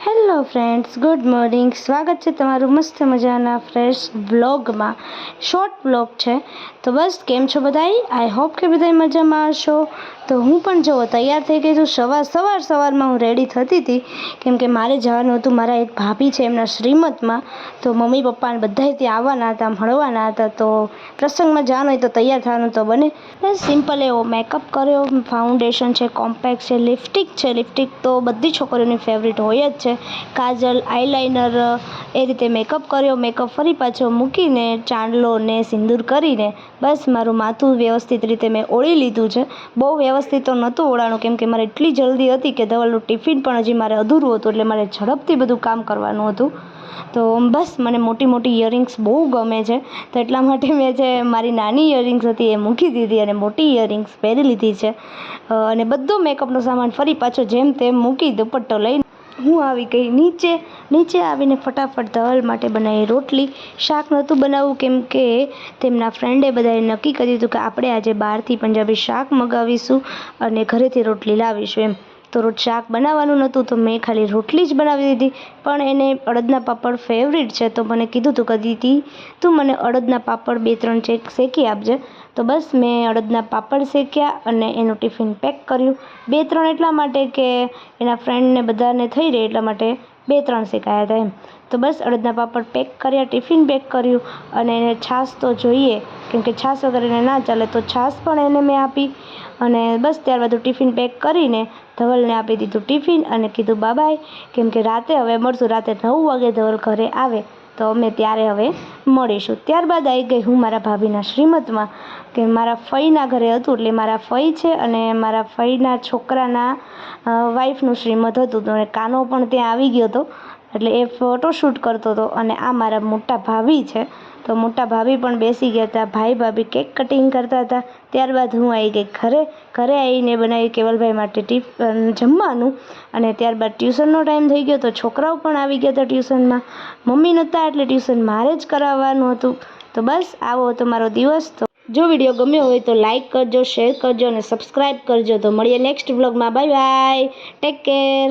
Hello friends, good morning. સ્વાગત છે તમારું મસ્ત મજાના ફ્રેશ વ્લોગમાં. શોર્ટ વ્લોગ છે. તો બસ કેમ છો બધાય? આઈ હોપ કે બધાય મજામાં હશો. તો હું પણ જો તૈયાર થઈ ગઈ છું. સવારમાં હું રેડી થતી હતી, કેમ કે મારે જવાનું હતું મારા એક ભાભી છે એમના શ્રીમતમાં. તો મમ્મી પપ્પાને બધાય ત્યાં આવવાના હતા, મળવાના હતા. તો પ્રસંગમાં જવાનું હોય તો તૈયાર થવાનું તો બને. બસ સિમ્પલ એવો મેકઅપ કર્યો. ફાઉન્ડેશન છે, કોમ્પેક્ટ છે, લિપસ્ટિક તો બધી છોકરીઓની ફેવરિટ હોય જ છે. કાજલ, આઈલાઇનર, એ રીતે મેકઅપ કર્યો. મેકઅપ ફરી પાછો મૂકીને ચાંદલો ને સિંદૂર કરીને બસ મારું માથું વ્યવસ્થિત રીતે મેં ઓળી લીધું છે. બહુ વ્યવસ્થિત તો નહોતું ઓળાણું, કેમ કે મારે એટલી જલ્દી હતી કે ધવલનું ટિફિન પણ હજી મારે અધૂરું હતું, એટલે મારે ઝડપથી બધું કામ કરવાનું હતું. તો બસ મને મોટી ઇયરિંગ્સ બહુ ગમે છે, તો એટલા માટે મેં જે મારી નાની ઇયરિંગ્સ હતી એ મૂકી દીધી અને મોટી ઇયરિંગ્સ પહેરી લીધી છે. અને બધો મેકઅપનો સામાન ફરી પાછો જેમ તેમ મૂકી દુપટ્ટો લઈને હું આવી ગઈ નીચે આવીને ફટાફટ ધવલ માટે બનાવી રોટલી. શાક નહોતું બનાવવું, કેમ કે તેમના ફ્રેન્ડે બધાએ નક્કી કર્યું હતું કે આપણે આજે બહારથી પંજાબી શાક મંગાવીશું અને ઘરેથી રોટલી લાવીશું એમ. તો શાક બનાવવાનું નહોતું, તો મેં ખાલી રોટલી જ બનાવી દીધી. પણ એને અડદના પાપડ ફેવરિટ છે, તો મને કીધું તું કદી તું મને અડદના પાપડ 2-3 શેકી આપજે. તો બસ મેં અડદના પાપડ શેક્યા અને એનું ટિફિન પેક કર્યું. 2-3 એટલા માટે કે એના ફ્રેન્ડને બધાને થઈ રહે, એટલા માટે 2-3 શેકાયા હતા એમ. તો બસ અડદના પાપડ પેક કર્યા, ટિફિન પેક કર્યું. અને એને છાશ તો જોઈએ, કેમ કે છાશ વગર એને ના ચાલે, તો છાશ પણ એને મેં આપી. અને બસ ત્યારબાદ ટિફિન પેક કરીને ધવલને આપી દીધું ટિફિન અને કીધું બાય, કેમ કે રાતે હવે મળશું. રાતે 9 વાગે ધવલ ઘરે આવે તો અમે ત્યારે હવે મળીશું. ત્યારબાદ આવી ગઈ હું મારા ભાભીના શ્રીમતમાં, કે મારા ફઈના ઘરે હતું. એટલે મારા ફઈ છે અને મારા ફઈના છોકરાના વાઈફનું શ્રીમત હતું. તો કાનો પણ ત્યાં આવી ગયો હતો, એટલે એ ફોટોશૂટ કરતો હતો. અને આ મારા મોટા ભાભી છે, તો મોટા ભાભી પણ બેસી ગયા હતા. ભાઈ ભાભી કેક કટિંગ કરતા હતા. ત્યારબાદ હું આવી ગઈ ઘરે આવીને બનાવી કેવલભાઈ માટે જમવાનું. અને ત્યારબાદ ટ્યુશનનો ટાઈમ થઈ ગયો, તો છોકરાઓ પણ આવી ગયા હતા ટ્યુશનમાં. મમ્મી નહોતા એટલે ટ્યુશન મારે જ કરાવવાનું હતું. તો બસ આવો હતો મારો દિવસ. તો જો વિડીયો ગમ્યો હોય તો લાઈક કરજો, શેર કરજો અને સબસ્ક્રાઈબ કરજો. તો મળીએ નેક્સ્ટ વ્લોગમાં. Bye, take care.